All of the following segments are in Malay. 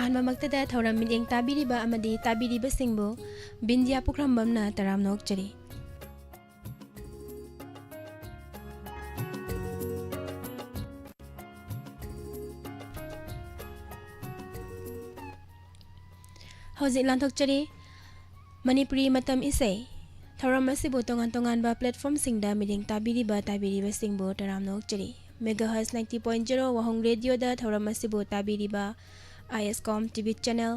ꯑꯍꯥꯟꯕꯃꯛꯇꯗ ꯊꯧꯔꯝ ꯃꯤꯠꯌꯦꯡ ꯇꯥꯕꯤꯔꯤꯕ ꯑꯃꯗꯤ ꯇꯥꯕꯤꯔꯤꯕꯁꯤꯡꯕꯨ ꯕꯤꯟꯗꯤꯌꯥ ꯄꯨꯈ꯭ꯔꯝꯕꯝꯅ ꯇꯔꯥꯝꯅ ꯑꯣꯛꯆꯔꯤ꯫ ꯍꯧꯖꯤꯛ ꯂꯥꯟꯊꯣꯛꯆꯔꯤ ꯃꯅꯤꯄꯨꯔꯤ ꯃꯇꯝ ꯏꯁꯩ ꯊꯧꯔꯝ ꯑꯁꯤꯕꯨ ꯇꯣꯉꯥꯟ ꯇꯣꯉꯥꯟꯕ ꯄ꯭ꯂꯦꯠꯐꯣꯔꯝꯁꯤꯡꯗ ꯃꯤꯠꯌꯦꯡ ꯇꯥꯕꯤꯔꯤꯕ ꯇꯥꯕꯤꯔꯤꯕꯁꯤꯡꯕꯨ ꯇꯔꯥꯝꯅ ꯑꯣꯛꯆꯔꯤ꯫ ꯃꯦꯒꯥꯍꯔꯁ 90.0 ꯋꯥꯍꯣꯡ ꯔꯦꯗꯤꯑꯣꯗ ꯊꯧꯔꯝ ꯑꯁꯤꯕꯨ ꯇꯥꯕꯤꯔꯤꯕ ISCOM TV ꯆꯦꯅꯦꯜ,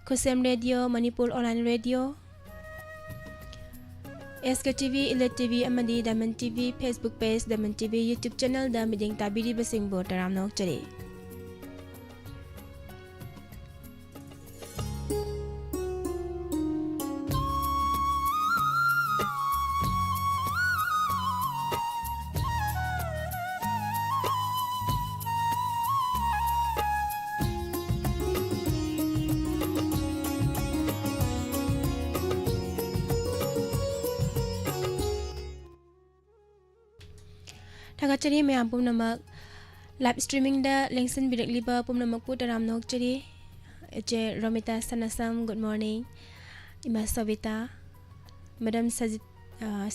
ꯈꯨꯁꯦꯝ radio, Manipur online radio, SK TV, ꯏꯂꯦꯠ TV ꯑꯃꯗꯤ Diamond TV Facebook page, Diamond TV YouTube ꯆꯦꯅꯦꯜꯗ ꯃꯤꯠꯌꯦꯡ ꯇꯥꯕꯤꯔꯤꯕꯁꯤꯡꯕꯨ ꯇꯔꯥꯝꯅ ꯑꯣꯛꯆꯔꯤ꯫ ꯊꯥꯒꯠꯆꯔꯤ ꯃꯌꯥꯝ ꯄꯨꯝꯅꯃꯛ ꯂꯥꯏꯚ ꯁ꯭ꯇ꯭ꯔꯤꯃꯤꯡꯗ ꯂꯦꯡꯁꯤꯟꯕꯤꯔꯛꯂꯤꯕ ꯄꯨꯝꯅꯃꯛꯄꯨ ꯇꯔꯥꯝꯅ ꯑꯣꯛꯆꯔꯤ꯫ ꯏꯆꯦ ꯔꯣꯃꯤꯇꯥ ꯁꯅꯥꯁꯝ ꯒꯨꯗ ꯃꯣꯔꯅꯤꯡ, ꯏꯃꯥ ꯁꯕꯤꯇꯥ, ꯃꯦꯗꯝ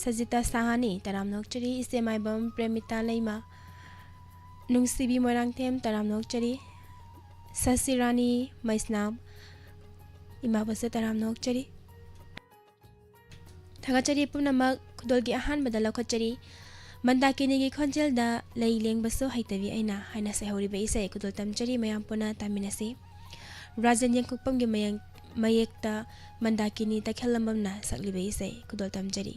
ꯁꯖꯤꯇꯥ ꯁꯥꯍꯥꯅꯤ ꯇꯔꯥꯝꯅ ꯑꯣꯛꯆꯔꯤ, ꯏꯆꯦ ꯃꯥꯏꯕꯝ ꯄ꯭ꯔꯦꯃꯤꯇꯥ ꯂꯩꯃ, ꯅꯨꯡꯁꯤꯕꯤ ꯃꯣꯏꯔꯥꯡꯊꯦꯝ ꯇꯔꯥꯝꯅ ꯑꯣꯛꯆꯔꯤ, ꯁꯁꯤꯔꯥꯅꯤ ꯃꯩꯁꯅꯥꯝ ꯏꯃꯥꯕꯨꯁꯨ ꯇꯔꯥꯝꯅ ꯑꯣꯛꯆꯔꯤ꯫ ꯊꯥꯒꯠꯆꯔꯤ ꯄꯨꯝꯅꯃꯛ ꯈꯨꯗꯣꯜꯒꯤ ꯑꯍꯥꯟꯕꯗ ꯂꯧꯈꯠꯆꯔꯤ ꯃꯟꯗꯥꯀꯤꯅꯤꯒꯤ ꯈꯣꯟꯖꯦꯜꯗ ꯂꯩ ꯂꯦꯡꯕꯁꯨ ꯍꯩꯇꯕꯤ ꯑꯩꯅ ꯍꯥꯏꯅ ꯁꯩꯍꯧꯔꯤꯕ ꯏꯁꯩ ꯈꯨꯗꯣꯜ ꯇꯝꯖꯔꯤ ꯃꯌꯥꯝ ꯄꯨꯟꯅ ꯇꯥꯃꯤꯟꯅꯁꯤ꯫ ꯔꯥꯖꯟ ꯌꯦꯡꯀꯣꯛꯄꯝꯒꯤ ꯃꯌꯦꯛꯇ ꯃꯟꯗꯥꯀꯤꯅꯤ ꯇꯈꯦꯜꯂꯝꯕꯝꯅ ꯁꯛꯂꯤꯕ ꯏꯁꯩ ꯈꯨꯗꯣꯜ ꯇꯝꯖꯔꯤ꯫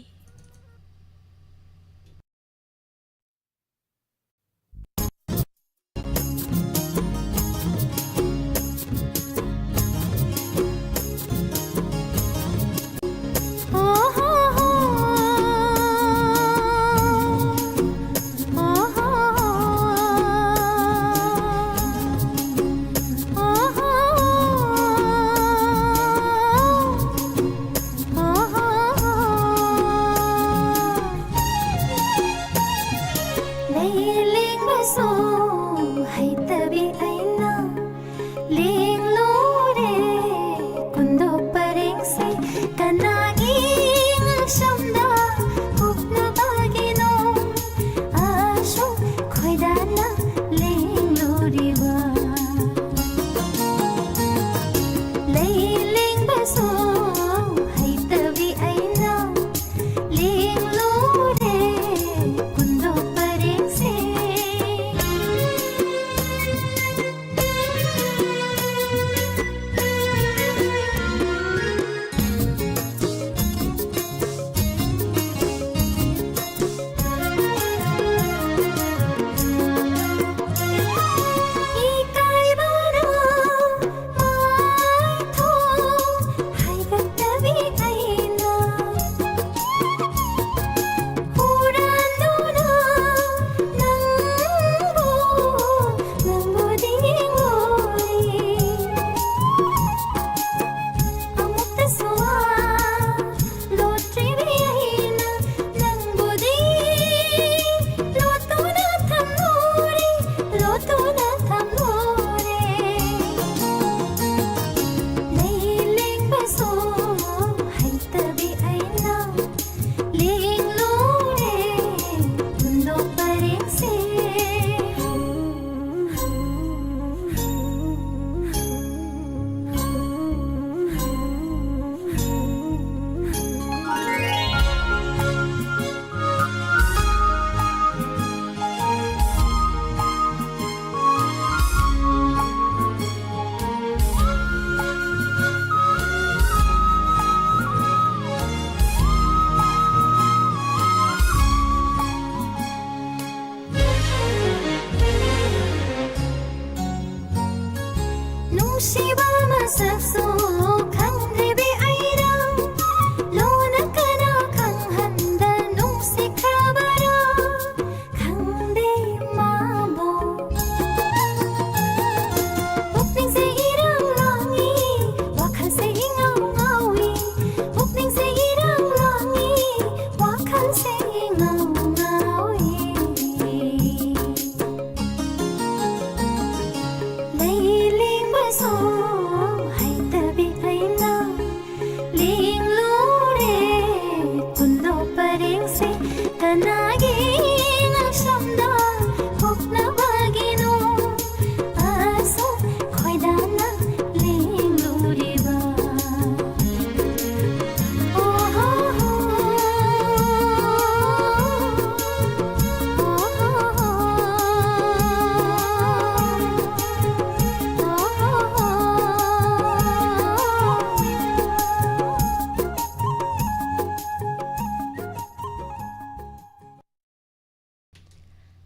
song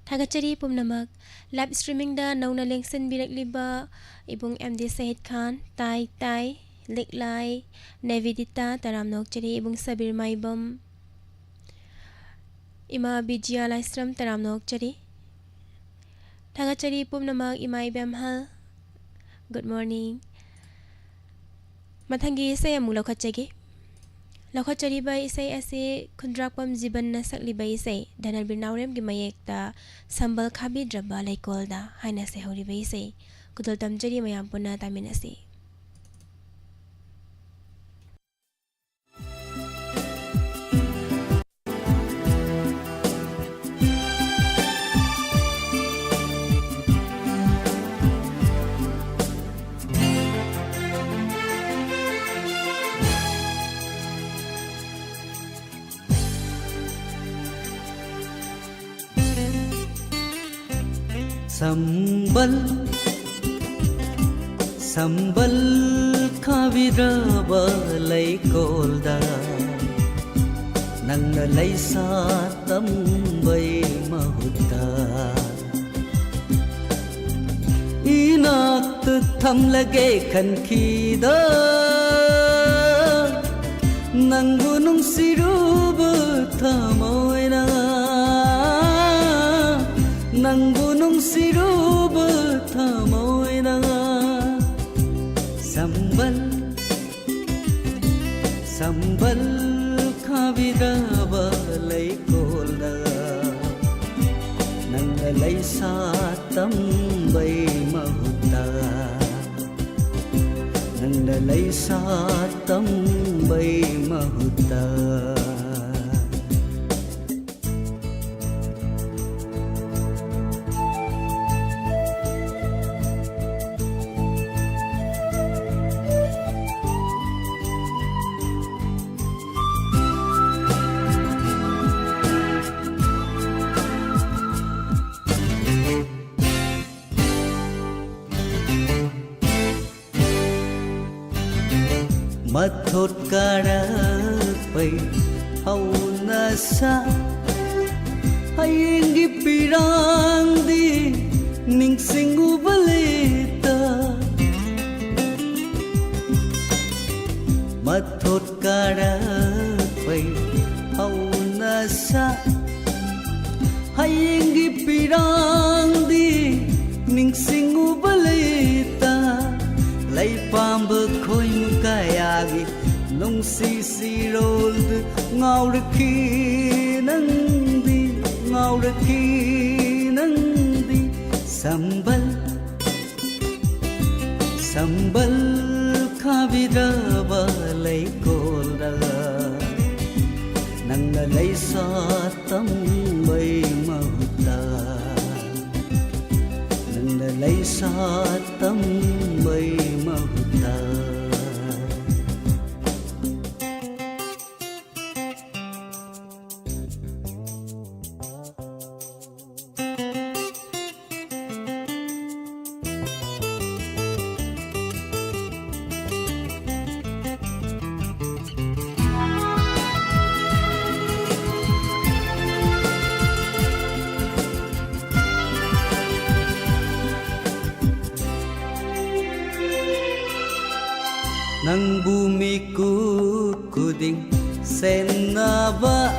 Thagachari pumnamak live streaming da nauna lengsen birakliba ibung MD Sahid Khan Tai Leklai Nevidita taramnok chari ibung Sabir Maibam Ima Bijia Laistram taramnok chari Thagachari pumnamak Ima Ibam Hal. Good morning. Mathangi isay amung laukachagi. Laukachari ba isay ase kundrakpam jiban na sakli ba isay danal binaurem gimayek ta sambal khabi draba laikol da haina se hori ba isay kudol tamjari mayam puna tamin ase. Sambal khaviraba laikolda nang nalay sa tambay mahutta inak thamlage khankida nang gunung siruba thamoina nang gunung siruba thamoina sambal khaviraba laikolda nang nalay sa tambay mahutta nang nalay sa tambay mahutta. Mathot karapai hauna sa hayingi pirang di ningsing ubalita Mathot karapai hauna sa hayingi pirang di ningsing ubalita lay pamba khoi mukayagi nong si rold ngauraki nandi sambal khaviraba laikolda nang nalay sa tambay mahutta nang nalay sa tambay mahutta. Nang bumi ku kuding senaba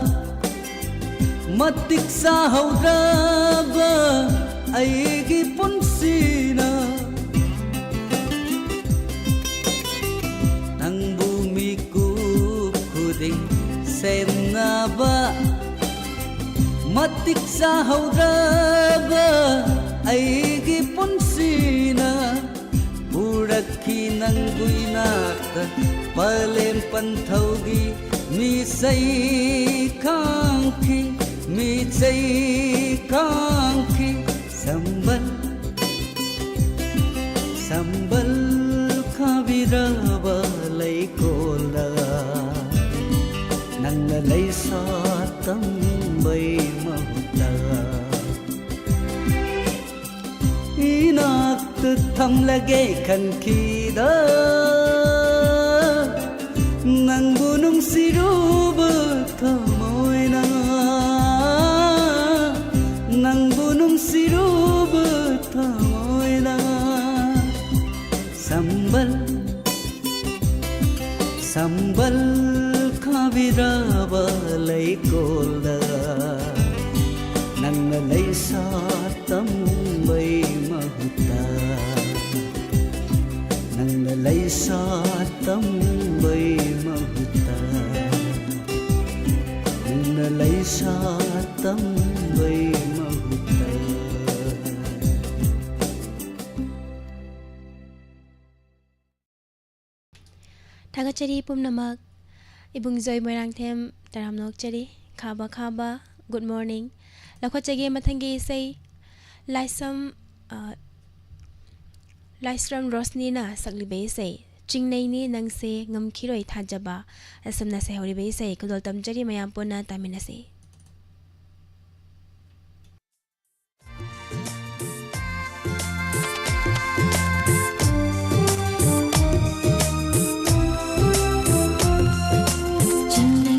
matik sa hauraba aigi punsina Nang bumi ku kuding senaba matik sa hauraba aigi punsina Urakhi nang guinata palem panthaugi mi sai kangki sambal khaviraba laikolda nang nalay sa tambay mahutta inak thamlage khankida nang gunung siruba thamoina nang gunung ꯂꯩꯀꯣꯜꯗ ꯅꯪꯅ ꯂꯩꯁꯥ ꯇꯝꯕꯩ ꯃꯍꯨꯠꯇ ꯅꯪꯅ ꯂꯩꯁꯥ ꯇꯝꯕꯩ ꯃꯍꯨꯠꯇ ꯅꯪꯅ ꯂꯩꯁꯥ ꯇꯝꯕꯩ ꯃꯍꯨꯠꯇ Thagachari pumnamak Ibung Joy Moirangthem taramnokchari khaba khaba good morning lakhwachage mathangi sei Laisram Rosni na saklibe sei chingnei ni nangse ngamkhiroi thajaba asamna se horibe sei kodol tamchari mayam pona taminase Ching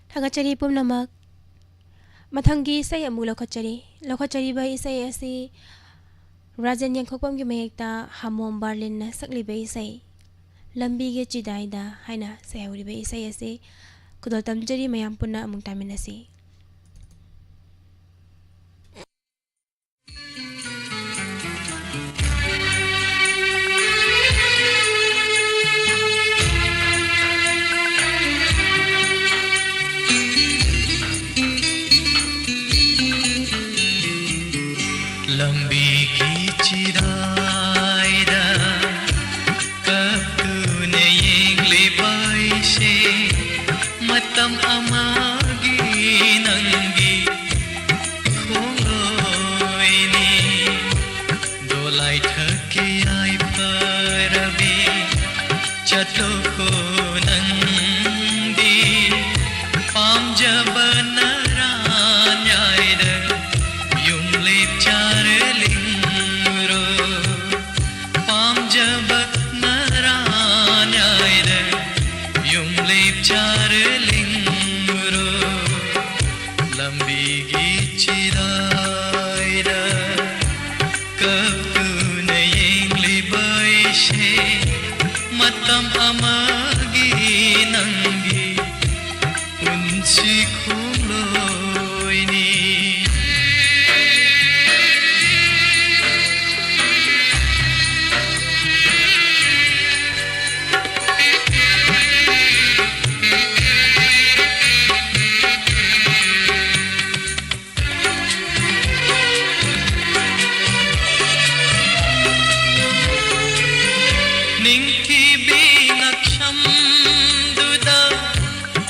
थागतचरी पुमनमक मथंगी इसै अमु लौखतचरीबा इसै असि राजन यंखोपमगी मयेक्ता हामोम बार्लिन सकलिबे इसै लंबीगे चिदाइदा हाइना सैहौरिबे इसै असि खुदल तमजरी मयाम पुन्ना अमुंग तामिनसी लंबी की चिराइदा कतुने येंगले बाइशे मतम अमागी नंगी खोलोइनी दोलाई ठके आई परबे चटोको नंदी पाम जबनरान्याइदा युमले चार लिंगरो पाम जबनरान्याइदा युमले चार लिंगरो लंबी चिराइदा कतुने येंगले बाइशे मतम अमागी नंगी उनसी खोलोइनी निंकी बिनक्षम दुदा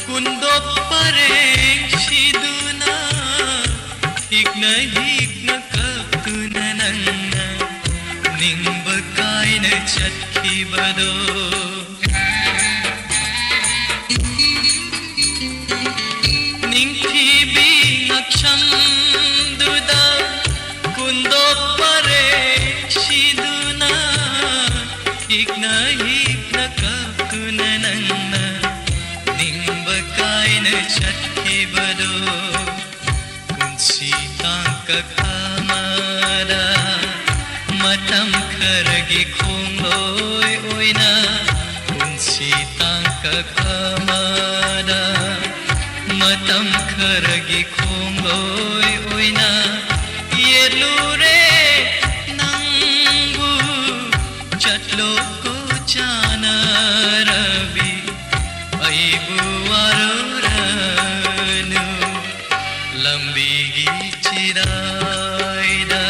कुंदो परें शिदुना हिक्ना कतुना नन्ना निंब कायन चटकी बदो निंकी बिनक्षम दुदा कुंदो परें शिदुना हिक्ना कतुना नन्ना निंब कायन चटकी बदो कुंसी तांक खामारा मतम खरगी खोंगलोय ओइना कुंसी तांक खामारा मतम खरगी खोंगलोय ओइना ये लूरे नंगू चटलो को जाना रवि अइबुआरनु लंबी चिराइदा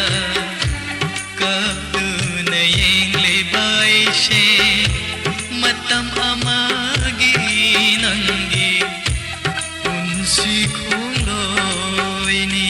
कतुने येंगले बाइशे मतम अमागी नंगी उनसी खोलोइनी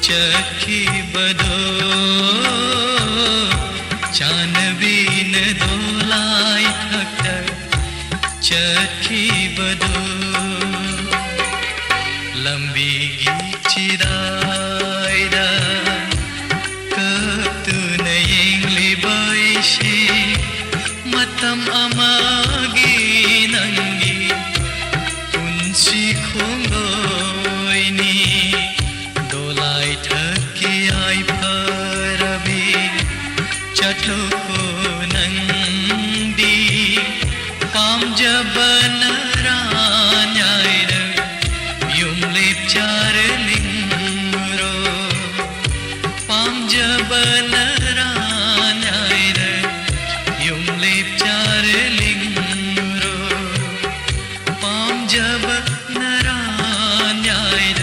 चखी बदो चानबीन दोलाई थकर चखी बदो लंबी चिराइदा कब तू नहीं चटलो को नंदी पाम जबन रान्यायर युम लिप चार लिंगरो पाम जबन रान्यायर युम लिप चार लिंगरो पाम जबन रान्यायर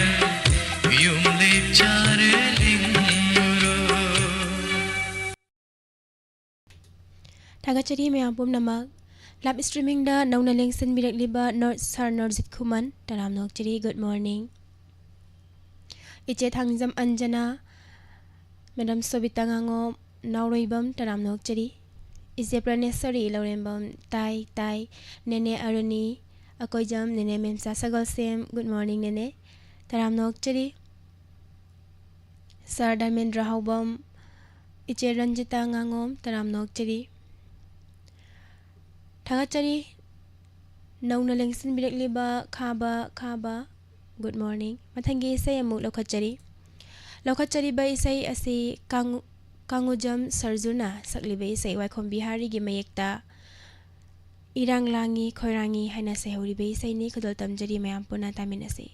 युम लिप चार लिंगरो Tagachari mayam pum namak live streaming da nauna lengsen birak liba North Sar Norjit Khuman taram nok chiri good morning iche thangjam Anjana Madam Sobita ngango nauroibam taram nok chiri ise Pranesari Lorembam tai Nene Aruni akoijam Nene Memsa Sagal Sem good morning Nene taram nok chiri Sar Dharmendra Haubam iche Ranjita ngangom taram nok chiri Tagachari nauna lengsin birak liba khaba good morning mathangi isai amuk lokhachari ba isai asi kangujam sarjuna sakliba isai waikhom bihari gi mayekta irang langi khoirangi haina se hori ba isai ni khodol tamjari mayam puna taminase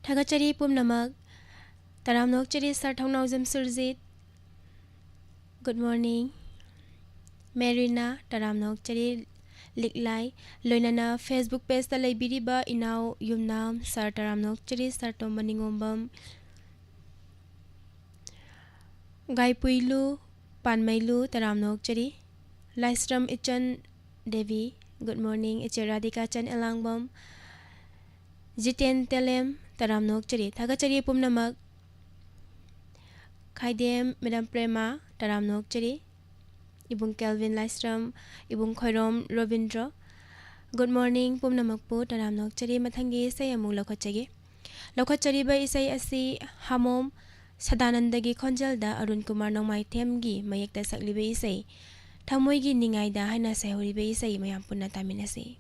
Thagachari Pumnamak Taramnok Chari Sarthongnawjam Surjit. Good morning. Marina Taramnok Chari Liklai Loinana Facebook page ta leibiriba inau yumnam Sar Taramnok Chari Sartom Maningombam Gaipuilu Panmailu Taramnok Chari Laistram Ichan Devi. Good morning. Ichi Radhika Chan Elangbam Jiten Telem Taramnok Chari Thagachari Pumnamak Khaidem Madam Prema Taramnok Chari Ibung Kelvin Laistram Ibung Khoirom Rovindra. Good morning Pumnamakpu Taramnok Chari Mathangi Say Amung Lokhachagi Lokhachari ba Isai Asi Hamom Sadanandagi Khonjalda Arun Kumar Nongmai Themgi Mayekta Saklibe Isai Thamoigi Ningaida Haina Sehoribe Isai Mayam Punna Taminasi.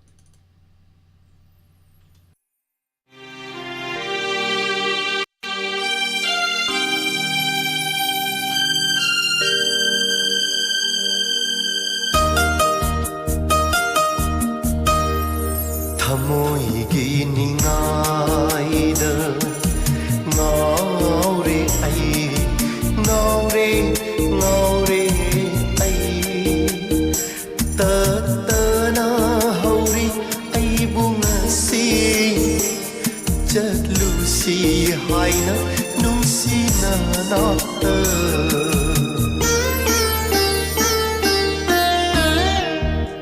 Thamoigi ningaida ngaure ai ngaure ai ta na hauri ai bungasi jatlusi haina nungsina nata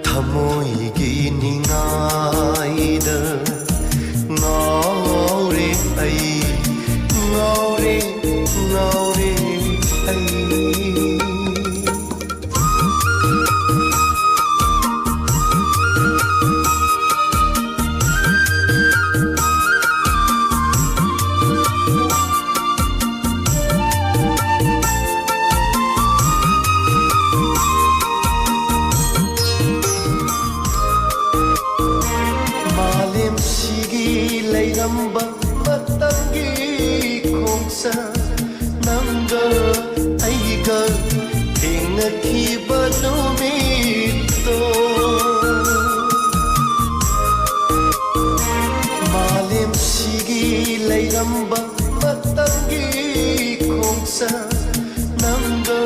Thamoigi ningaida ngaure ai Malim sigi leiramba matangi khongsa nanga aiga thengna khiba numito Malim sigi leiramba matangi khongsa nanga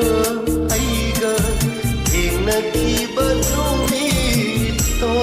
aiga thengna khiba numito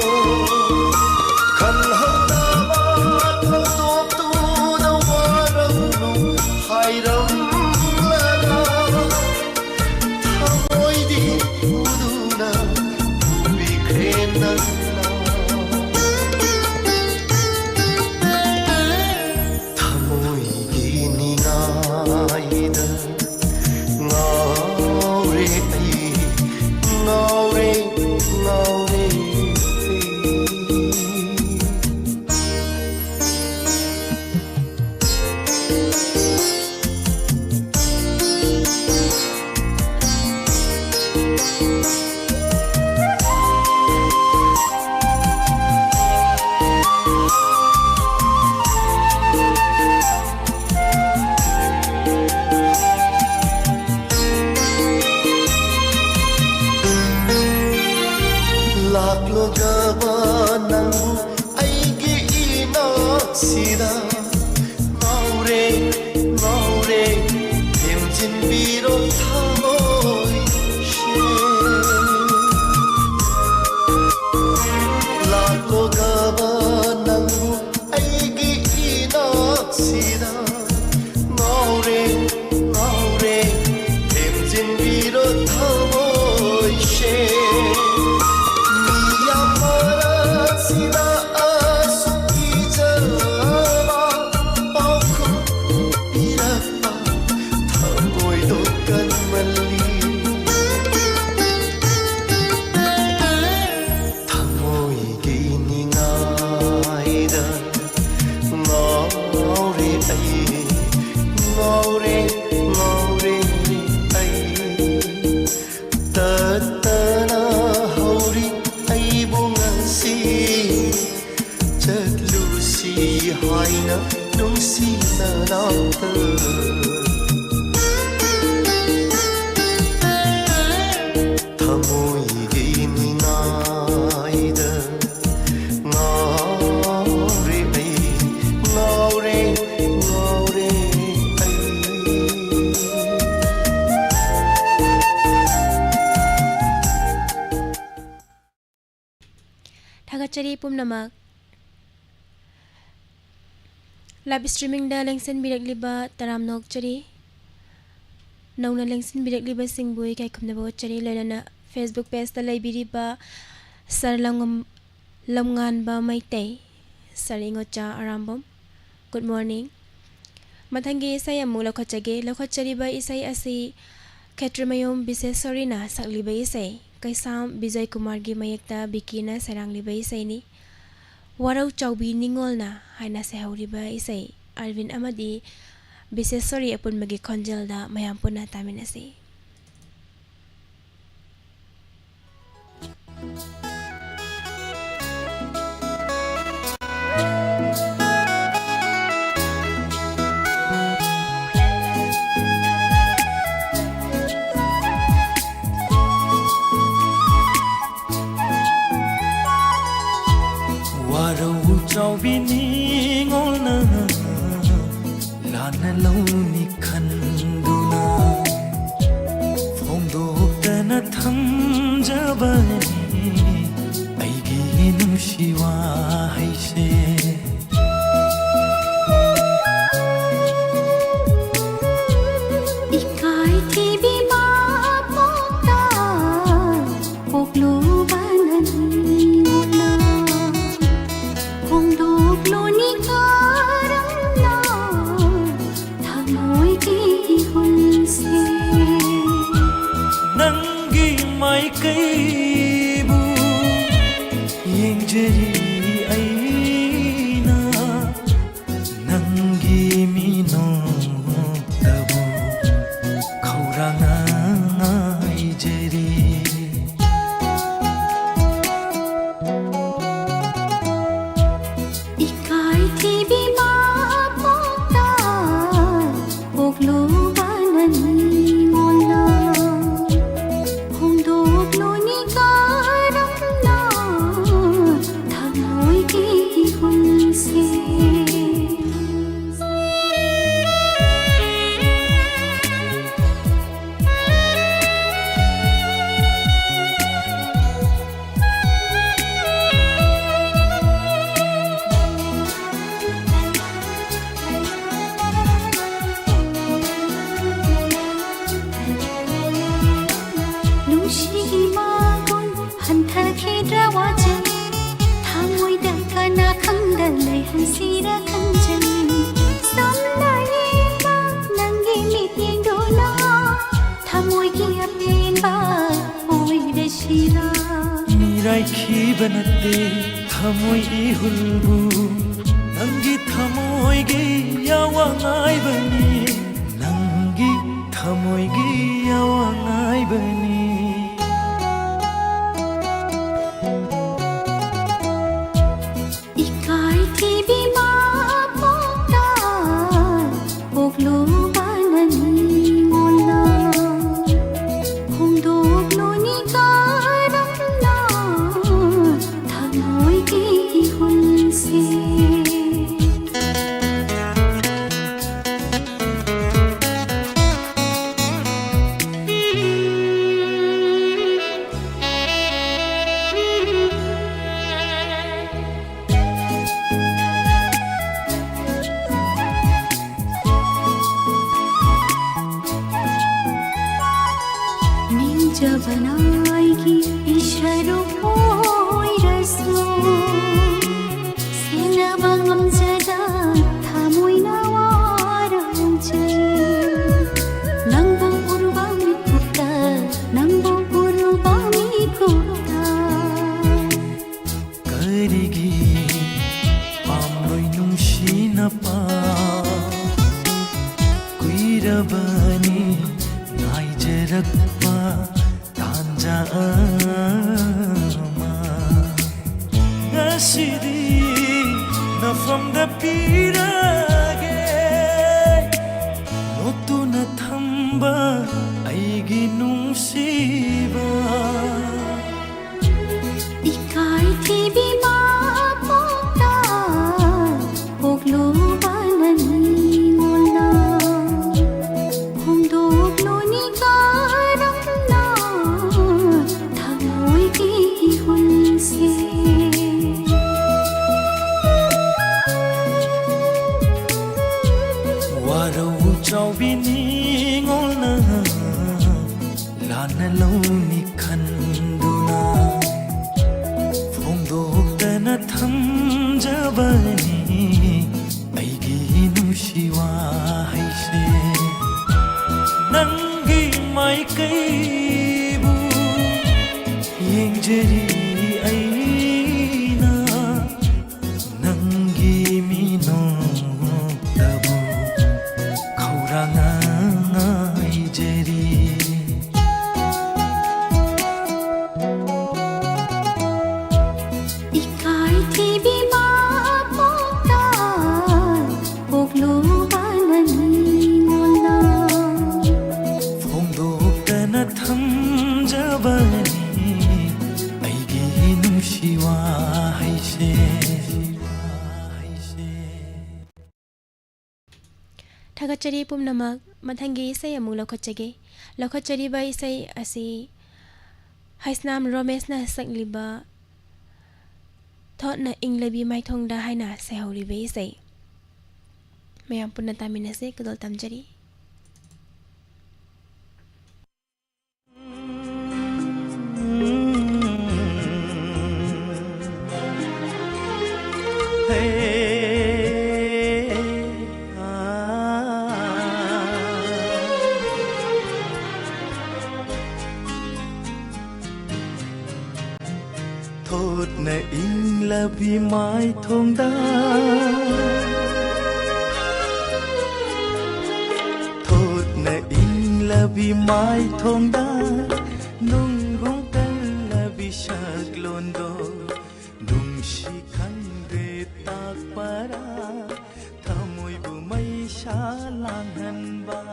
chari pumnamak live streaming da lengsen birak liba taram nok chari nongna lengsen birak liba singbui kai khumna bo chari lena Facebook page da laibiri ba sarlangam lamngan ba maitei saringo cha arambom good morning mathangi isai amu lokhachari ba isai asi Ketramayom Bisesarina sakliba isai kaisam Bijay Kumar gi mayekta bikina sarangliba isai ni warau chaubi ningolna haina sehuriba isai Alvin amadi Bisesari apun magi khonjal da mayam puna taminasi Chau bini ngolna lana launi khanduna phongdo tana thamjabani aigi numshiwa haise ikai thibi ma pokta poklu banani kaibu yengjeri aina nangi mino tabu khauranga ijeri ikai thibi ma pokta poklo banani mirai khibanate thamoi ihulbu nangi thamoi ge yawangai bani nangi thamoi ge yawangai bani ikai thibi ma pokta poklo banani ngolna phongdo gloni karamna 心。chawbini ngolna lana loni khanduna phongdoktana thamjabani aigi nungsiwa haise nangi maikaibu yengjeri aina nangi minoktabu khauranga ngai ikai thibi ma pokta oklu banani ngolna phongdoktana thamjabani aigi nungsiwa haise Thagachari pumnamak mathangi isai amuk lokhachari ba isai asi haisnam Romesh na sakliba thotna inglabi maithongda haina sehori be isai mayam punna taminase kadol tamjari thốt na in là vì mai thong da thốt na in là vì mai thong da nung gong kan là vì sak londo nung si khang de tak para thamoi bu mai sha lang han ba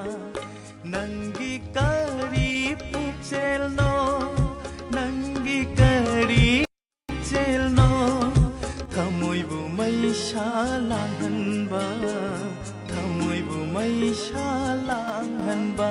nangi kari puchel no nangi kari no thamoi bu mai sha lang han ba thamoi bu mai sha lang han ba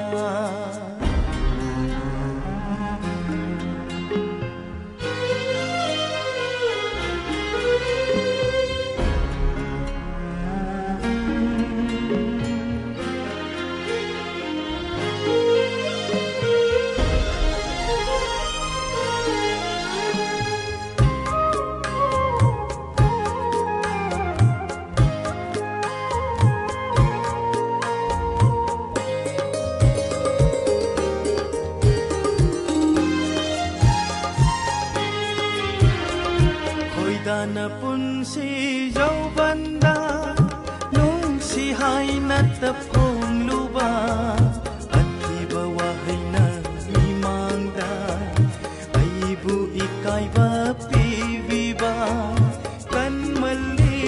na punsi jaubanda nung si hai na tapong luba at ibawa hay na imangda ay bu ikay ba piviba kan mali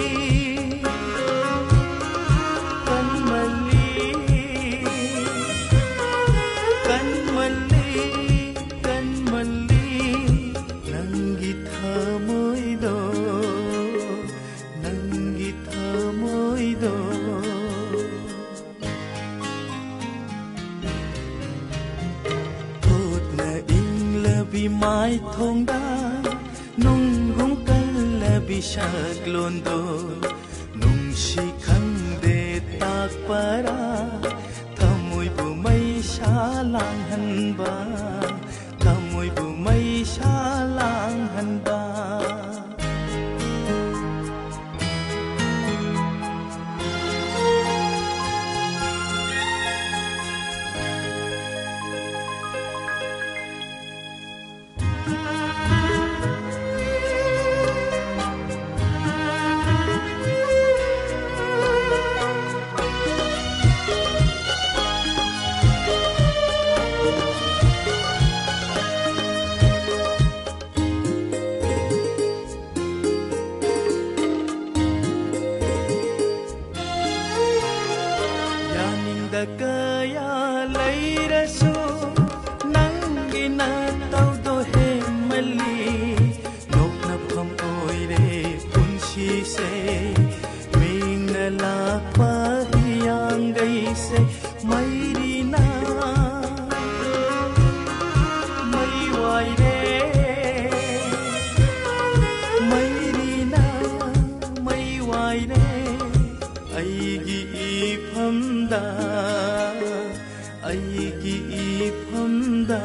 kan mali kan mali kan mali nanggit hamoy do vì mai thong da nung gong kan la bi sak londo nung si khang de tak para thamoi bu mai sha lang han ba thamoi bu mai sha lang han ba kaya lairasu nangi na tau do he mali nok na pham oi re punsi se ming na la pa hiang gai se mai ri na mai wai re mai ri na mai wai re ꯑꯩꯒꯤ ꯏꯐꯝꯗ ꯑꯩꯒꯤ ꯏꯐꯝꯗ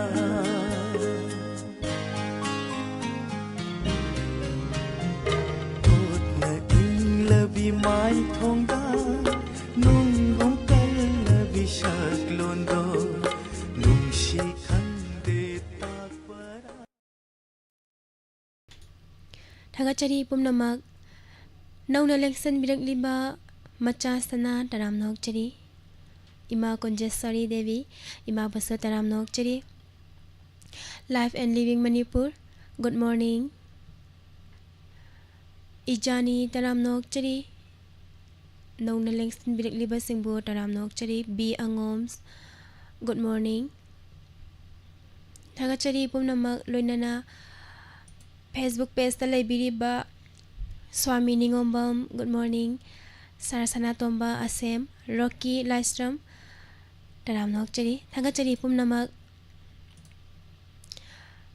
ꯇꯣꯠꯅ ꯏꯪꯂꯕꯤ ꯃꯥꯏꯊꯣꯡꯗ ꯅꯨꯡꯒꯨꯝ ꯀꯜꯂꯕꯤ ꯁꯛꯂꯣꯟꯗꯣ ꯅꯨꯡꯁꯤ ꯈꯪꯗꯦ ꯇꯥꯛꯄꯔꯥ ꯊꯥꯒꯠꯆꯔꯤ ꯄꯨꯝꯅꯃꯛ ꯅꯧꯅ ꯂꯦꯡꯁꯟꯕꯤꯔꯛꯂꯤꯕ ꯃꯆꯥꯁꯅ ꯇꯔꯥꯝꯅ ꯑꯣꯛꯆꯔꯤ ꯏꯃꯥ ꯀꯨꯟꯖꯦꯁꯔꯤ ꯗꯦꯕꯤ ꯏꯃꯥꯕꯨꯁꯨ ꯇꯔꯥꯝꯅ ꯑꯣꯛꯆꯔꯤ ꯂꯥꯏꯐ ꯑꯦꯟ ꯂꯤꯕꯤꯡ ꯃꯅꯤꯄꯨꯔ ꯒꯨꯗ ꯃꯣꯔꯅꯤꯡ ꯏꯖꯥꯅꯤ ꯇꯔꯥꯝꯅ ꯑꯣꯛꯆꯔꯤ नौना लेंसन बिरकलिबा सिंबो तराम नोकचरी बी अंगोम्स गुड मॉर्निंग थागचरी पुमनमक लोइनना फेसबुक पेज ता लेबिरिबा स्वामी निंगोम्बम गुड मॉर्निंग सरसना तोंबा असेम रॉकी लाइस्ट्रम तराम नोकचरी थागचरी पुमनमक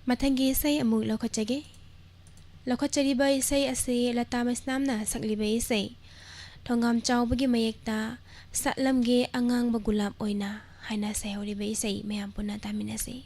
मथंगी सै अमुक लखचगे लखचरीबा इसै असे लता मसनामना सकलिबा इसै थोंगाम चावबगी मयेक्ता सतलमगे अंगांग बगुलाब ओइना हाइना सैहौरिबा इसै मयाम पुना तामिनासे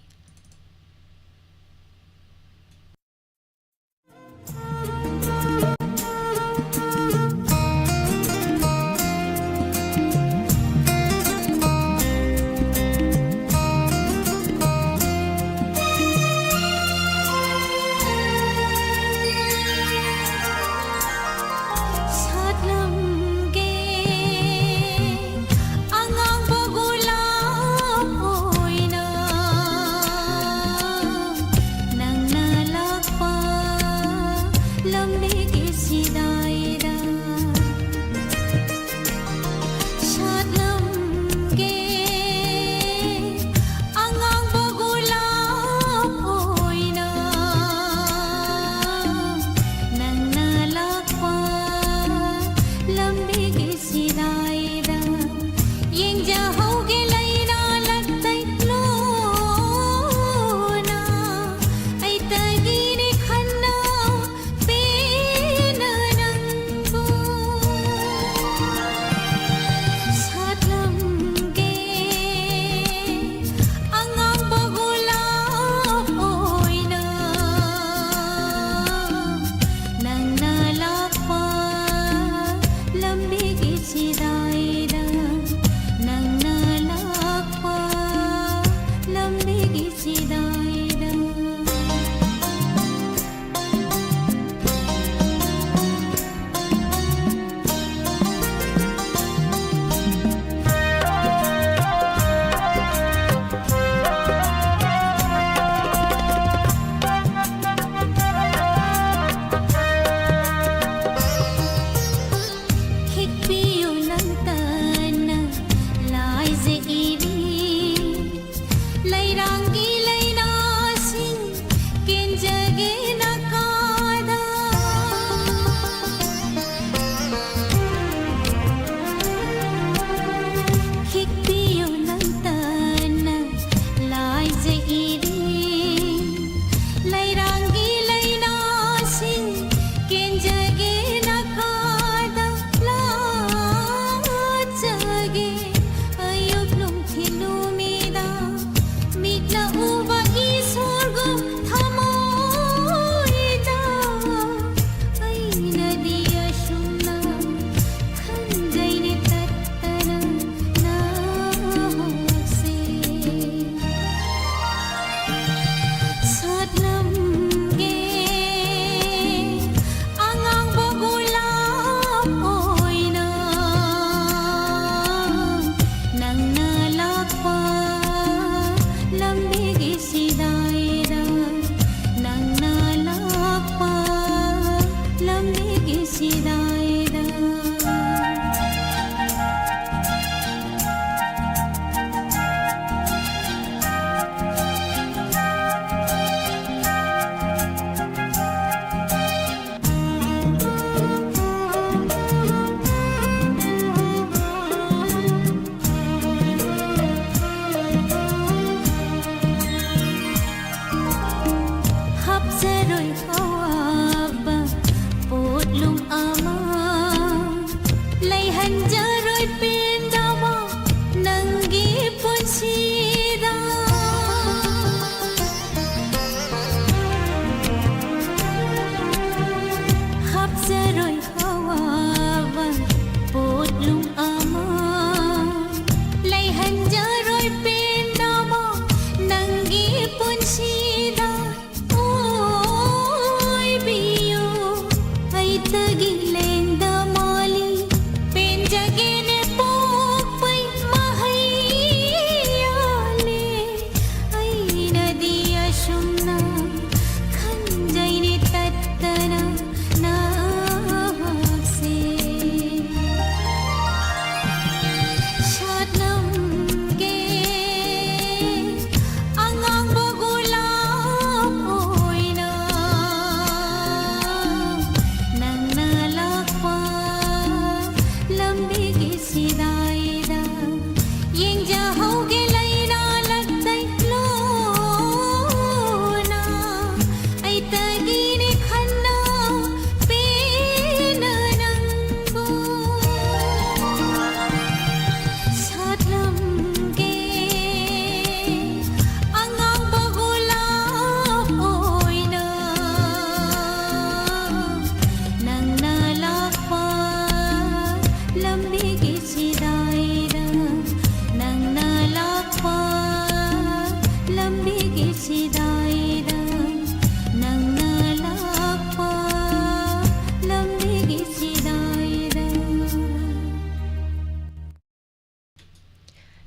ꯂꯝꯕꯤꯒꯤꯁꯤꯗꯥꯏꯗ ꯅꯪꯅ ꯂꯥꯛꯄ ꯂꯝꯕꯤꯒꯤꯁꯤꯗꯥꯏꯗ ꯅꯪꯅ ꯂꯥꯛꯄ ꯂꯝꯕꯤꯒꯤꯁꯤꯗꯥꯏꯗ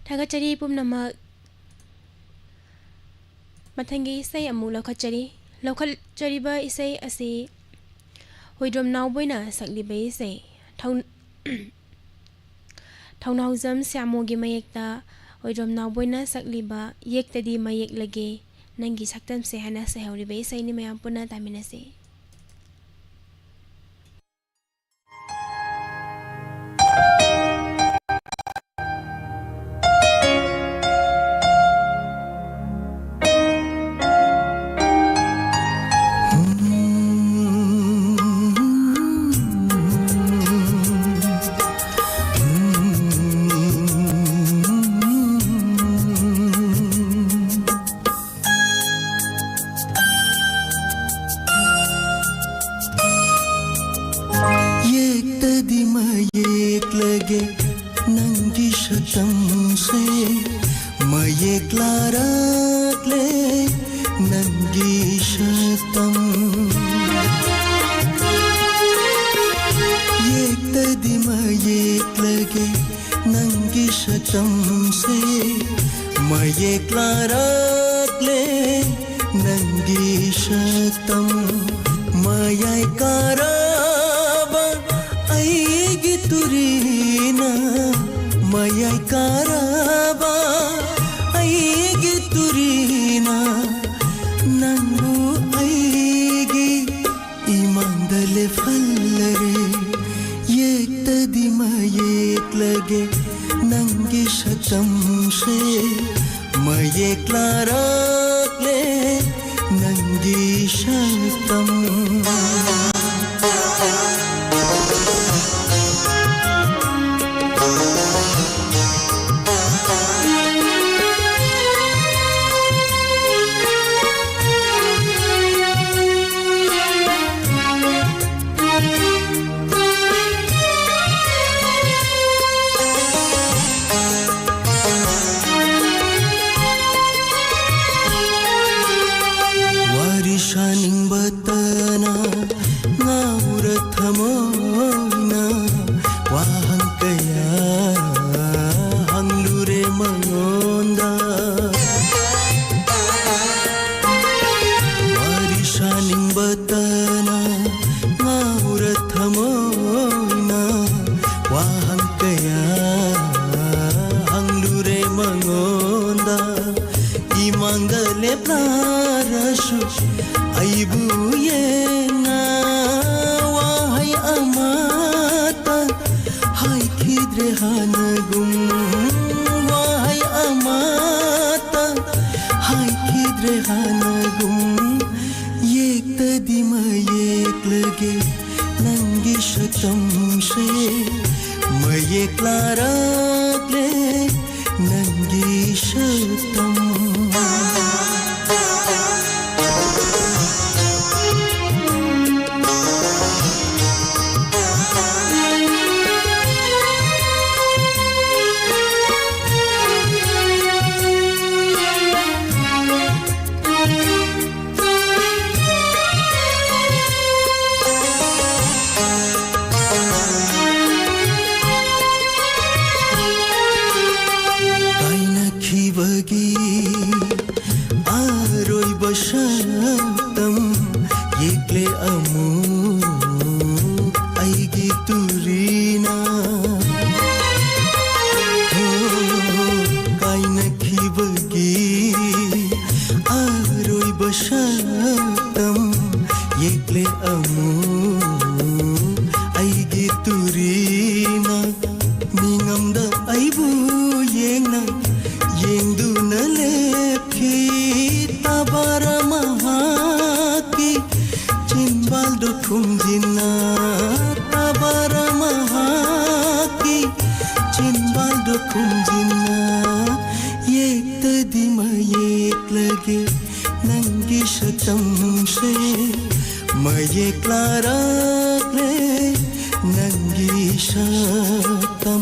ꯊꯥꯒꯠꯆꯔꯤ ꯄꯨꯝꯅꯃꯛ ꯃꯊꯪꯒꯤ ꯏꯁꯩ ꯑꯃꯨꯛ ꯂꯧꯈꯠꯆꯔꯤꯕ ꯏꯁꯩ ꯑꯁꯤ ꯍꯣꯏꯗ꯭ꯔꯣꯝ ꯅꯥꯎꯕꯣꯏꯅ ꯁꯛꯂꯤꯕ ꯏꯁꯩ ꯊꯧꯅꯥꯎꯖꯝ ꯁ꯭ꯌꯥꯃꯣꯒꯤ ꯃꯌꯦꯛꯇ ꯍꯣꯏꯗ꯭ꯔꯣꯝ ꯅꯥꯎꯕꯣꯏꯅ ꯁꯛꯂꯤꯕ ꯌꯦꯛꯇꯗꯤ ꯃꯌꯦꯛꯂꯒꯦ ꯅꯪꯒꯤ ꯁꯛꯇꯝꯁꯦ ꯍꯥꯏꯅ ꯁꯩꯍꯧꯔꯤꯕ ꯏꯁꯩꯅꯤ ꯃꯌꯥꯝ ꯄꯨꯟꯅ ꯇꯥꯃꯤꯟꯅꯁꯤ येक्तदि मयेक्लगे नंगी शतंसे मयेक्लाराक्ले नंगी शतम येक्तदि मयेक्लगे नंगी शतंसे मयेक्लाराक्ले नंगी शतम मयैकारा ऐगी तुरीना मयै कारबा ऐगी तुरीना नंगू ऐगी इमांदले फल्लरे येक्तदि मयेक्लगे नंगी शतंसे मयेक्लाराक्ले नंगी शतम येक्तदि मयेक्लगे नंगी शतंसे मयेक्लाराक्ले नंगी शतम शतम येक्ले अमू ऐगी तुरीना हो कायनखी बगी आरोय बशतम येक्ले अमू ऐगी तुरीना निंगमद ऐबू येंगना येंगदुना लेपखी tabara mahaki cimbaldo kumjina tabara mahaki cimbaldo kumjina yektadi mayeklage nangi shatamse mayeklarale nangi sha सतम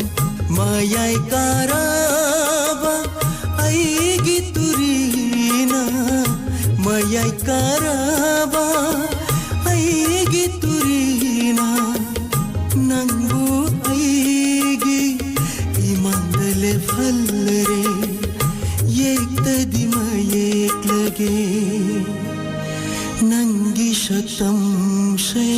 मयाई कारबा आईगी तुरीना मयाई कारबा आईगी तुरीना नंगू आईगी इमांदले फल्लरे येक्तदि मयेक लगे नंगी शतम से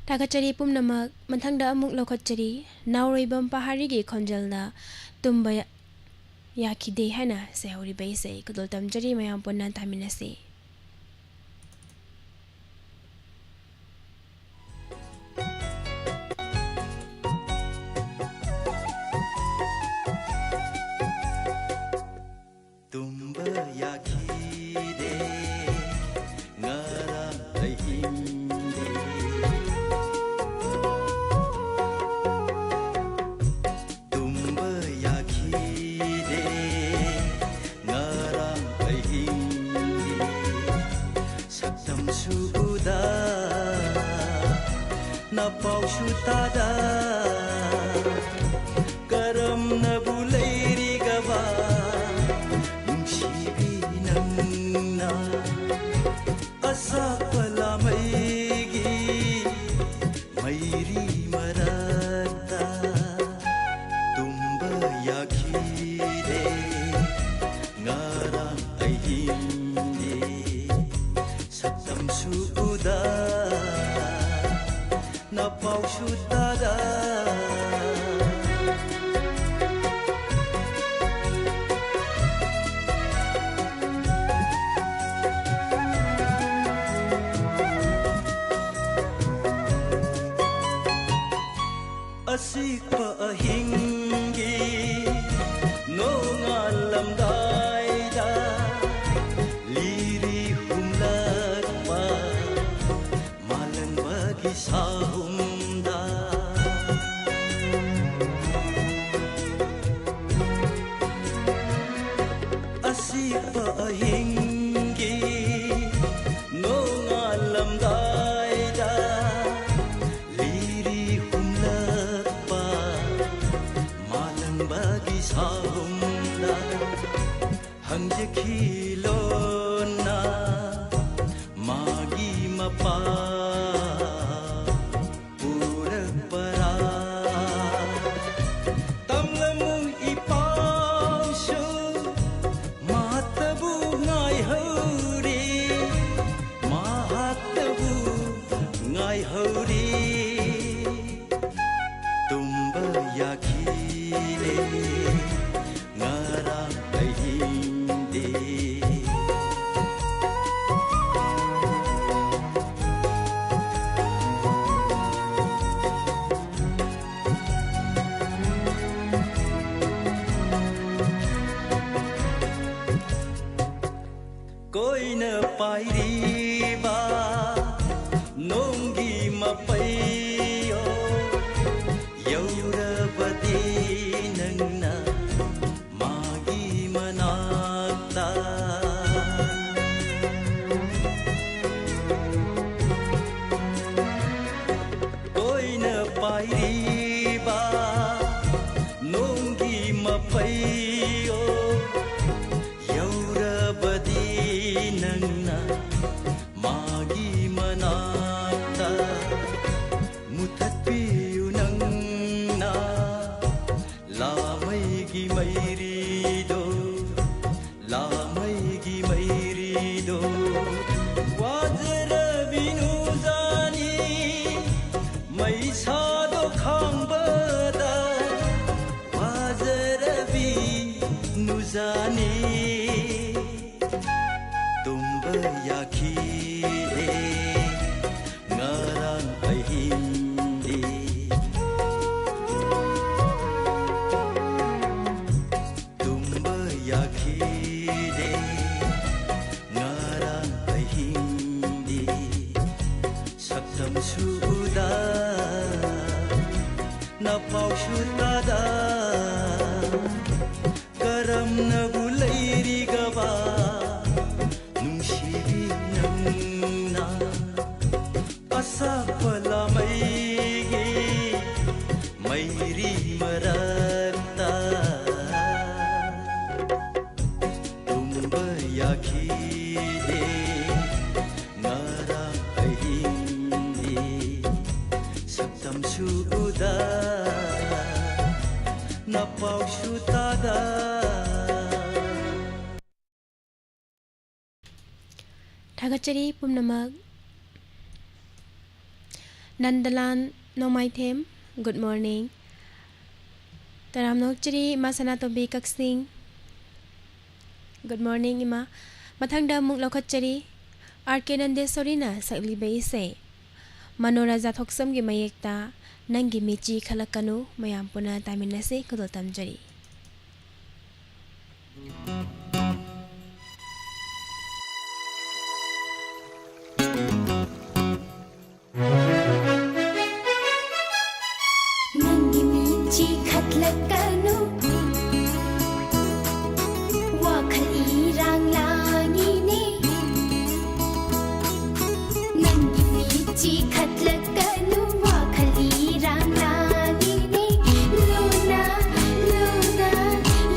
Takachari pumnamak manthangda amuk lokhotchari nauribam paharigi khonjalna tumba yakhide haina sehori baise kudol tamjari mayam ponna taminase tumba yakhide ngara ahinde tumba yakhide ngara ahinde saktam suda na pau sutada karam na bulairi gaba asa palamaygi mayri marata tumba yakhide ngara ahinde satam suda na pau sutada Asikpa ahingi no ngalamdai da liri humlakpa malang bagi sahumda asikpa ahingi no ngalamdai da liri bagi sahumda hangje khilona magi mapa purak para tamlamung ipausu matabu ngai hauri mahatabu ngai hauri tumba yakhide ngara ahinde koina pairiba nongi mapayo yaurabadi nangna magi manakta koina pairiba nongi mapayo yaurabadi nangna magi manakta mutatpiyu nangna lamaigi mairido lamaigi mairido wajra binuzani maisado khambada wajra binuzani tumba yakhide ngarang ahinde tumba yakhide ngarang ahinde saktam suda na pau sutada karam na ꯂꯩꯔꯤꯒꯕ ꯅꯨꯡꯁꯤꯕꯤ ꯅꯪꯅ ꯑꯁꯥꯄ ꯂꯥꯃꯩꯒꯤ ꯃꯩꯔꯤ ꯃꯔꯛꯇ ꯇꯨꯝꯕ ꯌꯥꯈꯤꯗꯦ ꯉꯔꯥꯡ ꯑꯍꯤꯡꯗꯤ ꯁꯛꯇꯝꯁꯨ ꯎꯗ ꯅꯄꯥꯎꯁꯨ ꯇꯥꯗ Thagachari Pumnamak Nandalan Nomaithem Good morning Taramnokchari Masana Tobi Kaksing Good morning Ima Mathangda Muk Lokachari RK Nandeswarina Sakli Baise Manoraja Thoksam Gi Mayekta Nangi Michi Khalakanu Mayam Puna Taminase Kudotamjari Nangi michi khatlakanu Wakhal irang lani ne Nangi michi khatlakanu Wakhal irang lani ne Luna luna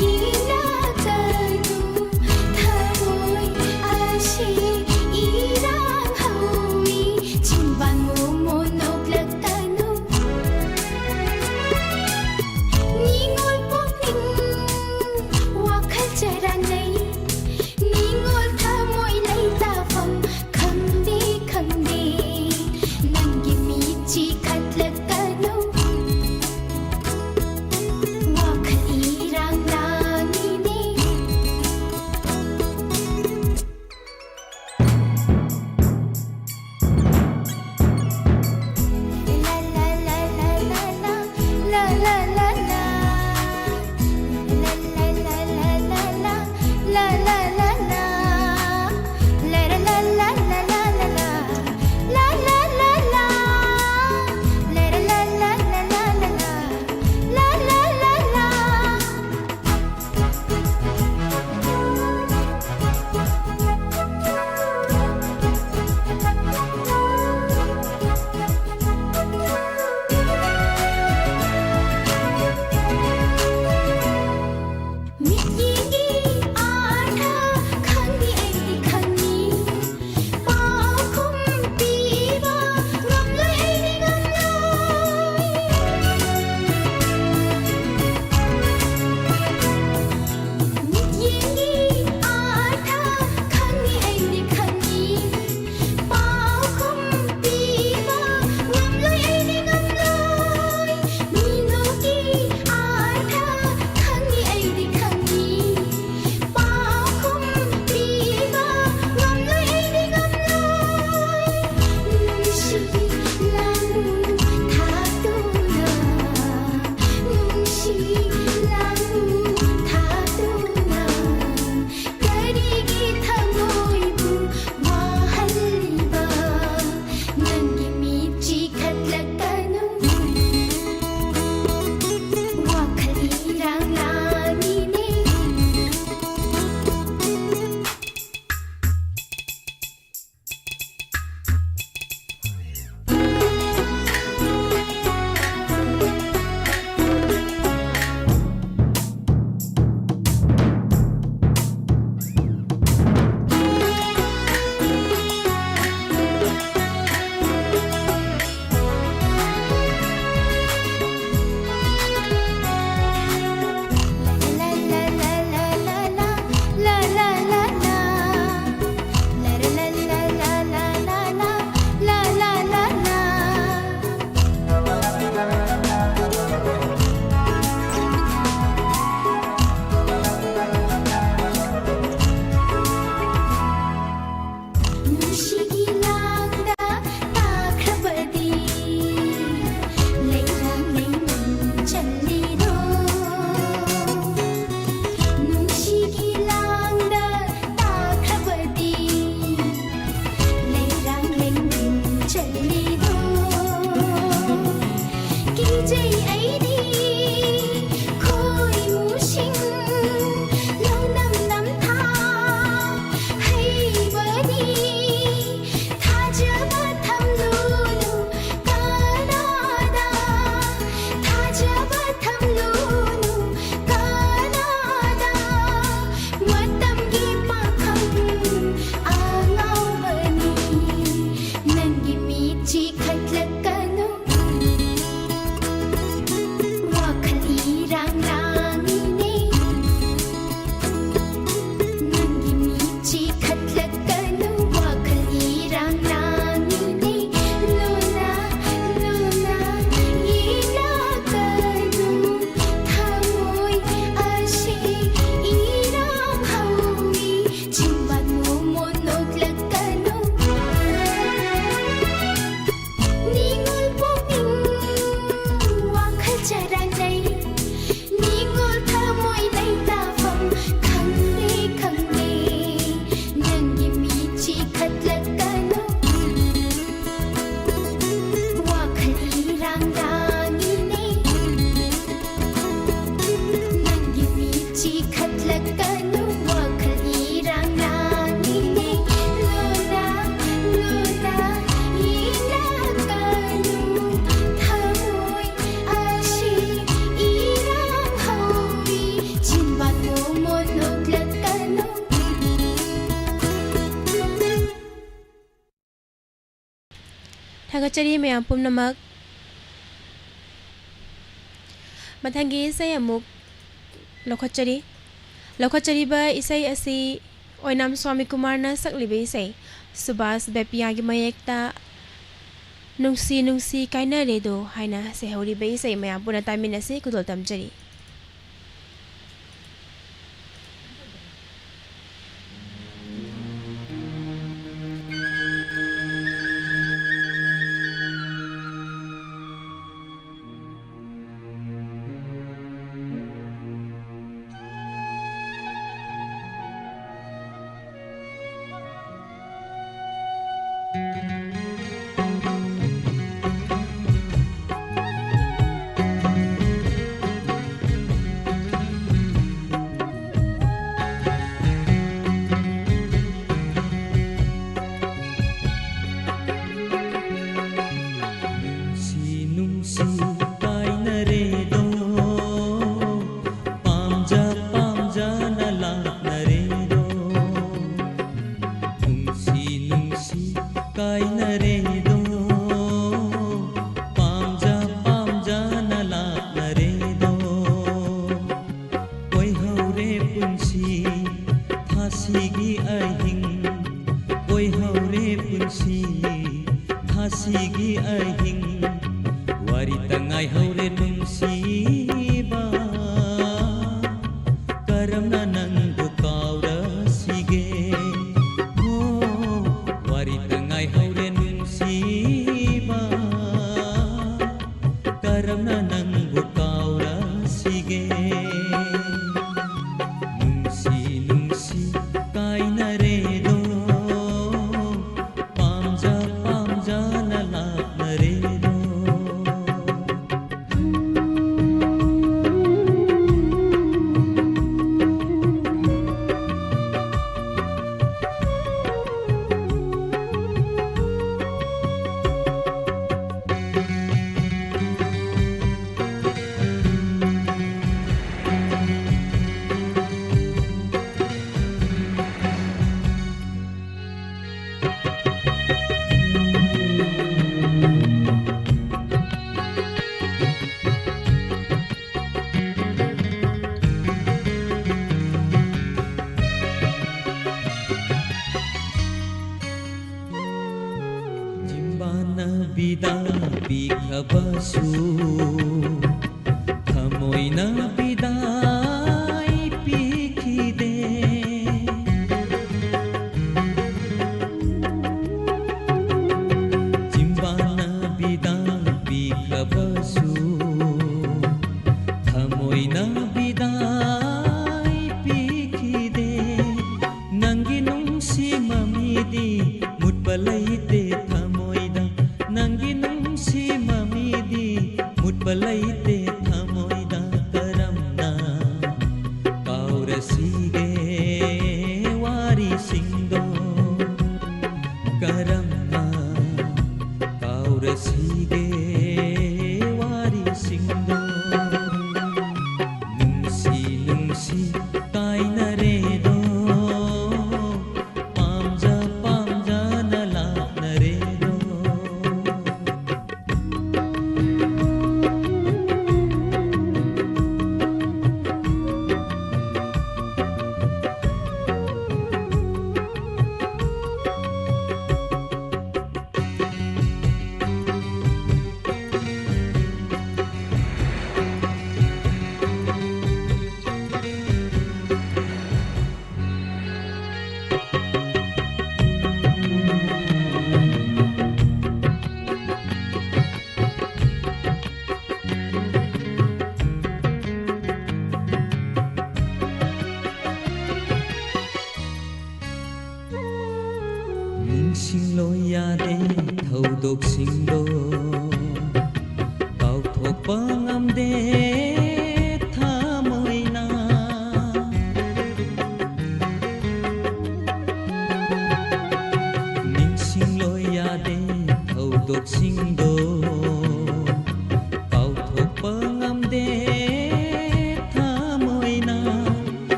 yina kanu Thamoy ashe irang hawi Chimbang mo noklakanu Ningol pokning wakhal charangai Ningol thamoy lay tafam khangde khangde Nangi michi khatlakanu Wakhal irang langi ne La la la la la la la la la la La la la la la la ꯂꯛꯀꯅꯨ ꯋꯥꯈꯜ ꯏꯔꯥꯡ ꯂꯥꯡꯏꯅꯦ ꯂꯨꯅ ꯂꯨꯅ ꯌꯦꯡꯂꯛꯀꯅꯨ ꯊꯃꯣꯏ ꯑꯁꯤ ꯏꯔꯥꯡ ꯍꯧꯏ ꯆꯤꯟꯕꯥꯟ ꯃꯣꯃꯣꯟ ꯅꯣꯛꯂꯛꯀꯅꯨ ꯊꯥꯒꯠꯆꯔꯤ ꯃꯌꯥꯝ ꯄꯨꯝꯅꯃꯛ ꯃꯊꯪꯒꯤ ꯏꯁꯩ ꯑꯃꯨꯛ ꯂꯧꯈꯠꯆꯔꯤꯕ ꯏꯁꯩ ꯑꯁꯤ ꯑꯣꯏꯅꯥꯝ ꯁ꯭ꯋꯥꯃꯤ ꯀꯨꯃꯥꯔꯅ ꯁꯛꯂꯤꯕ ꯏꯁꯩ ꯁꯨꯕꯥꯁ ꯕꯦꯄꯤꯌꯥꯒꯤ ꯃꯌꯦꯛꯇ ꯅꯨꯡꯁꯤ ꯅꯨꯡꯁꯤ ꯀꯥꯏꯅꯔꯦꯗꯣ ꯍꯥꯏꯅ ꯁꯩꯍꯧꯔꯤꯕ ꯏꯁꯩ ꯃꯌꯥꯝ ꯄꯨꯟꯅ ꯇꯥꯃꯤꯟꯅꯁꯤ ꯈꯨꯗꯣꯜ ꯇꯝꯖꯔꯤ ꯊꯧꯗꯣꯛꯁꯤꯡꯗꯣ ꯀꯥꯎꯊꯣꯛꯄ ꯉꯝꯗꯦ ꯊꯃꯣꯏꯅ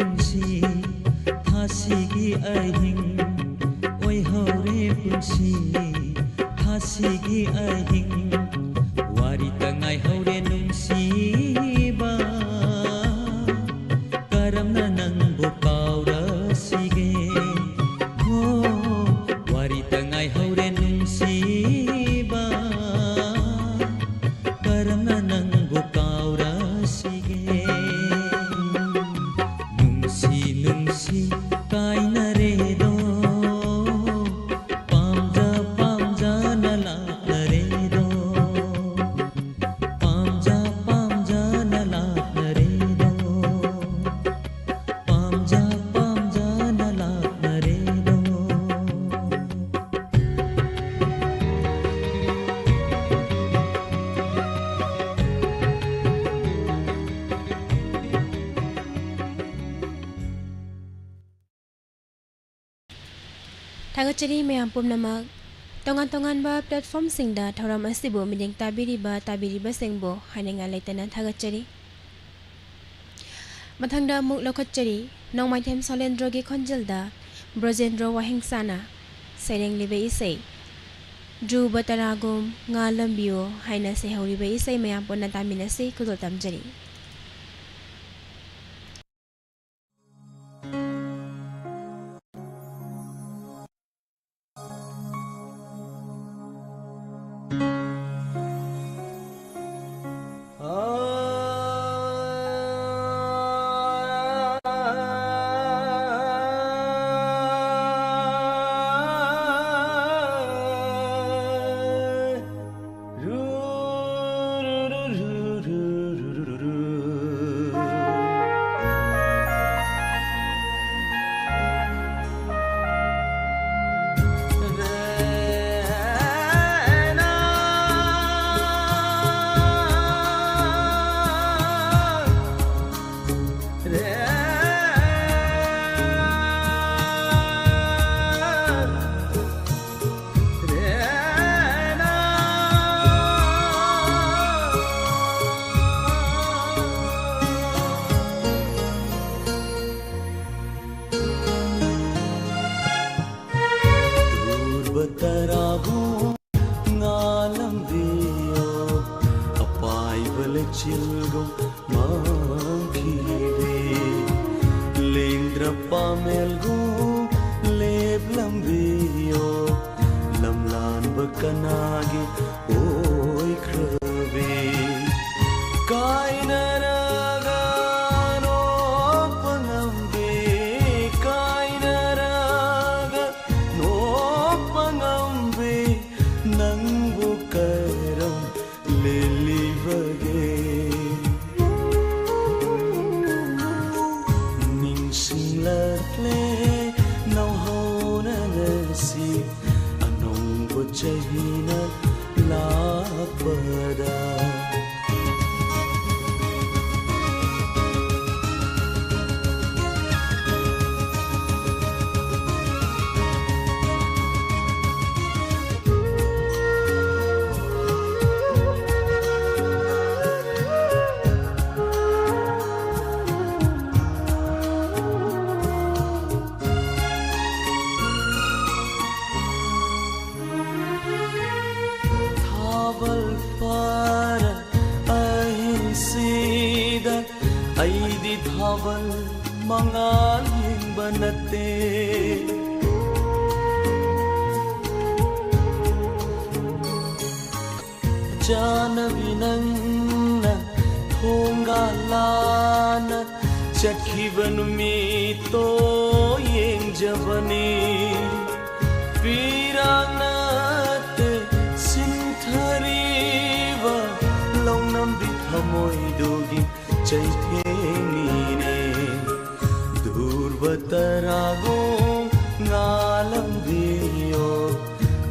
पुंसी थासीगी अहिंग ओइ हौरे पुंसी थासीगी अहिंग वारी तंगाई हौरे नुंसीबा करमना नंगबो काउरसिगे हो वारी तंगाई हौरे नुंसीबा करमना नंगबो काउरसिगे नुंसी काइनरेदो पामजा पामजा नलानरेदो पामजा पामजा नलानरेदो पामजा पामजा नलानरेदो Thagachari mayam pumnamak tongan ba platform singda thoram asibo miding tabiriba singbo haninga leitana thagachari mathangda muk lokachari nongmai them solendro gi khonjelda brojendro wahingsana sereng libe isei dru bataragum ngalambio haina se horibe isei mayam ponna taminasi kudol tamjari chilgo manghive lendra pamelgo leblambio lamlan bakanagi oi krave kainaraga no pangambe kainaraga no pangambe nangbu karam lelivage Chahina lapada Aidi thawal mangal yengba natte Janavi nanna thongalana chakhivanu mito yengjavane Pirangnatte sinthariva longnam bithamoi dogi Chaitengine Durvatarago Ngalambio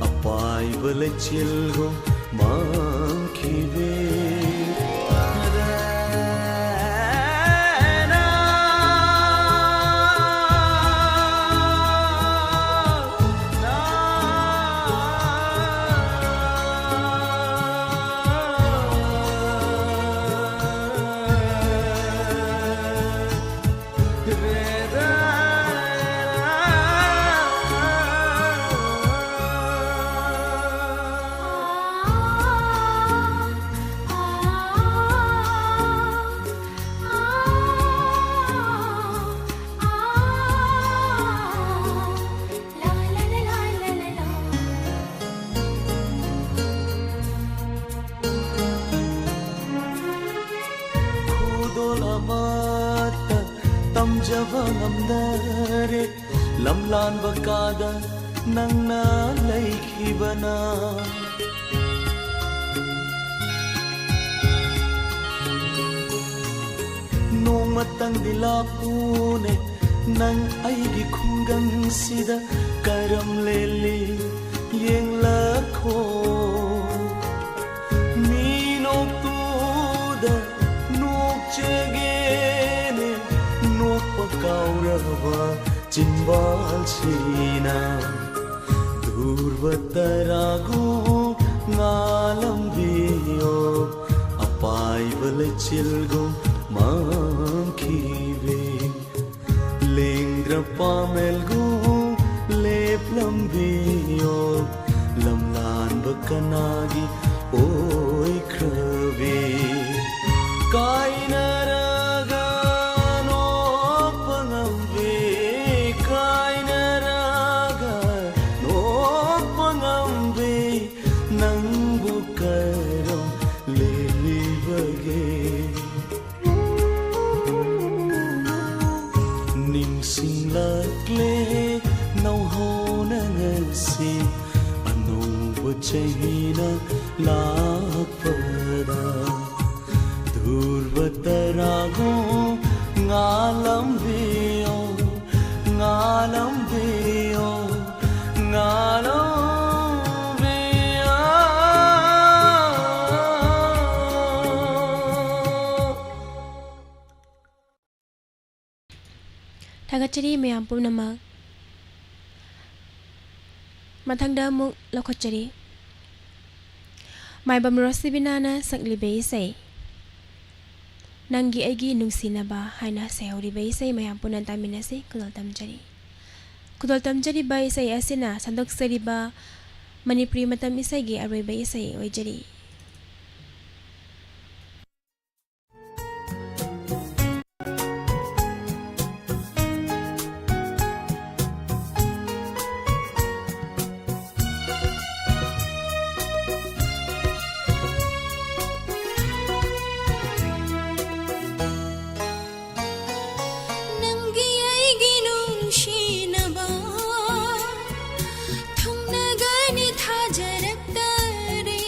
Apai balachilgo Mankhive Re ꯊꯥꯖꯕ ꯉꯝꯗꯔꯦ ꯂꯝꯂꯥꯟꯕ ꯀꯥꯗ ꯅꯪꯅ ꯂꯩꯈꯤꯕꯅ ꯅꯣꯡꯃꯇꯪꯗꯤ ꯂꯥꯛꯎꯅꯦ ꯅꯪ ꯑꯩꯒꯤ ꯈꯨꯡꯒꯪꯁꯤꯗ ꯀꯔꯝ ꯂꯦꯜꯂꯤ ꯌꯦꯡꯂꯛꯈꯣ ꯃꯤꯅꯣꯛꯇꯨꯗ ꯅꯣꯛꯆꯒꯦꯅꯦ ꯅꯣꯛꯄ ꯀꯥꯎꯔꯕ ꯆꯤꯟꯕꯥꯜꯁꯤꯅ ꯙꯨꯔꯕ ꯇꯔꯥꯒꯨꯝ ꯉꯥꯜꯂꯝꯕꯤꯌꯣ ꯑꯄꯥꯏꯕ ꯂꯩꯆꯤꯜꯒꯨꯝ ꯃꯥꯡꯈꯤꯕꯤ ꯂꯦꯡꯗ꯭ꯔ ꯄꯥꯃꯦꯜꯒꯨꯝ ꯂꯦꯞꯂꯝꯕꯤꯌꯣ ꯂꯝꯂꯥꯟꯕ ꯀꯅꯥꯒꯤ ꯑꯣꯏꯈ꯭ꯔꯕꯤ ꯀꯥꯏꯅꯔꯒ ꯅꯣꯛꯄ ꯉꯝꯕꯤ ꯀꯥꯏꯅꯔꯒ ꯅꯣꯛꯄ ꯉꯝꯕꯤ ꯅꯪꯕꯨ ꯀꯔꯝ ꯂꯦꯜꯂꯤꯕꯒꯦ ꯅꯤꯡꯁꯤꯡꯂꯛꯂꯦ ꯅꯧꯍꯧꯅ ꯉꯁꯤ ꯑꯅꯧꯕ ꯆꯍꯤꯅ ꯂꯥꯛꯄꯗ ꯙꯨꯔꯕ ꯇꯔꯥꯒꯨꯝ ꯉꯥꯜꯂꯝꯕꯤꯌꯣ ꯉꯥꯜꯂꯝꯕꯤꯌꯣ ꯉꯥꯜꯂꯝꯕꯤꯌꯣ ꯊꯥꯒꯠꯆꯔꯤ ꯃꯌꯥꯝ ꯄꯨꯝꯅꯃꯛ ꯃꯊꯪꯗ ꯑꯃꯨꯛ ꯂꯧꯈꯠꯆꯔꯤ ꯃꯥꯏꯕꯝ ꯔꯣꯁꯤꯕꯤꯅꯥꯅ ꯁꯛꯂꯤꯕ ꯏꯁꯩ ꯅꯪꯒꯤ ꯑꯩꯒꯤ ꯅꯨꯡꯁꯤꯅꯕ ꯍꯥꯏꯅ ꯁꯩꯍꯧꯔꯤꯕ ꯏꯁꯩ ꯃꯌꯥꯝ ꯄꯨꯟꯅ ꯇꯥꯃꯤꯟꯅꯁꯤ ꯈꯨꯗꯣꯜ ꯇꯝꯖꯔꯤꯕ ꯏꯁꯩ ꯑꯁꯤꯅ ꯁꯟꯗꯣꯛꯆꯔꯤꯕ ꯃꯅꯤꯄꯨꯔꯤ ꯃꯇꯝ ꯏꯁꯩꯒꯤ ꯑꯔꯣꯏꯕ ꯏꯁꯩ ꯑꯣꯏꯖꯔꯤ ꯅꯪꯒꯤ ꯑꯩꯒꯤ ꯅꯨꯡꯁꯤꯅꯕ ꯊꯨꯡꯅꯒꯅꯤ ꯊꯥꯖꯔꯛꯇꯔꯦ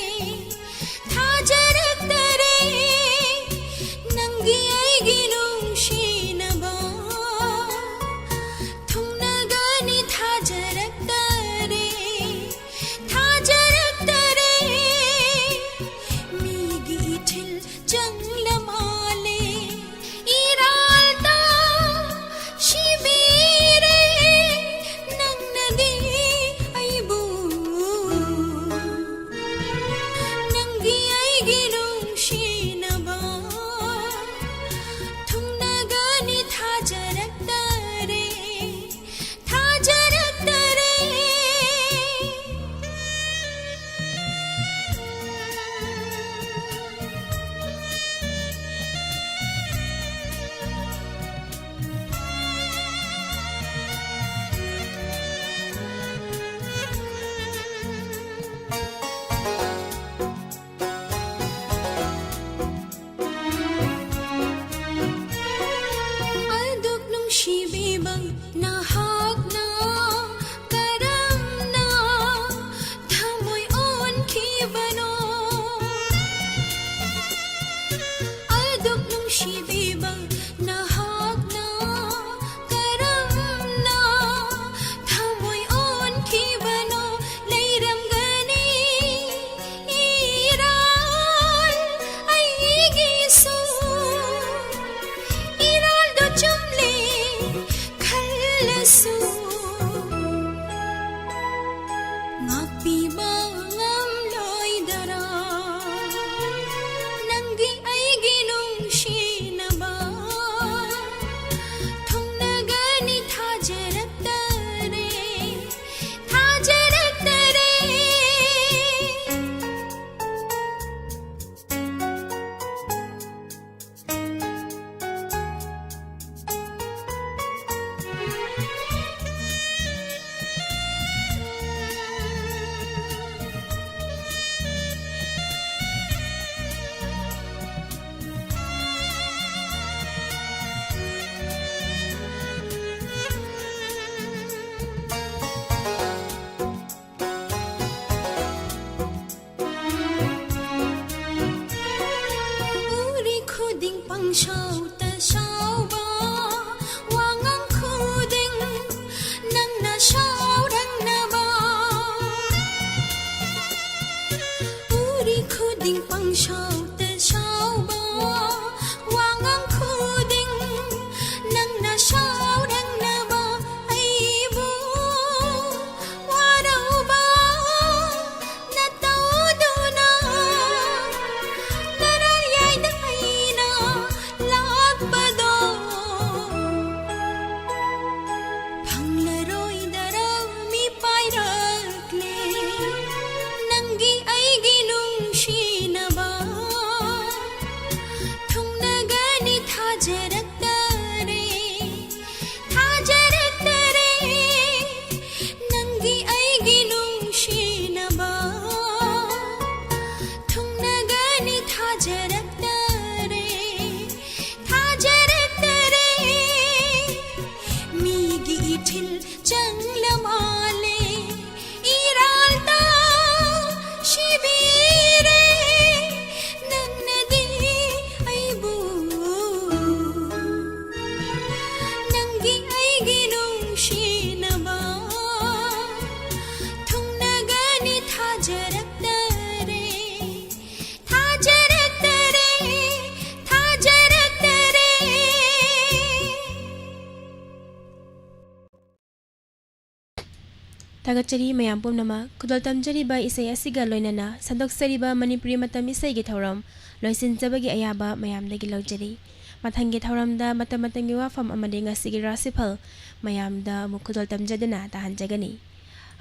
Tagachari mayam pumnama kudol tamjariba isay asiga loinana sandoksariba Manipuri matam isay gi thauram loisinjabagi ayaba mayamdagi laujari mathangi thauramda matamatangi wafam amade ngasigi rasifal mayamda amuk kudol tamjadana tahanjagani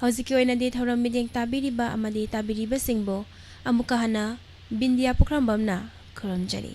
hojiki oinadi thauram mideng tabiriba amadi tabiriba singbo amuka hana bindia pukrambamna khuramjari.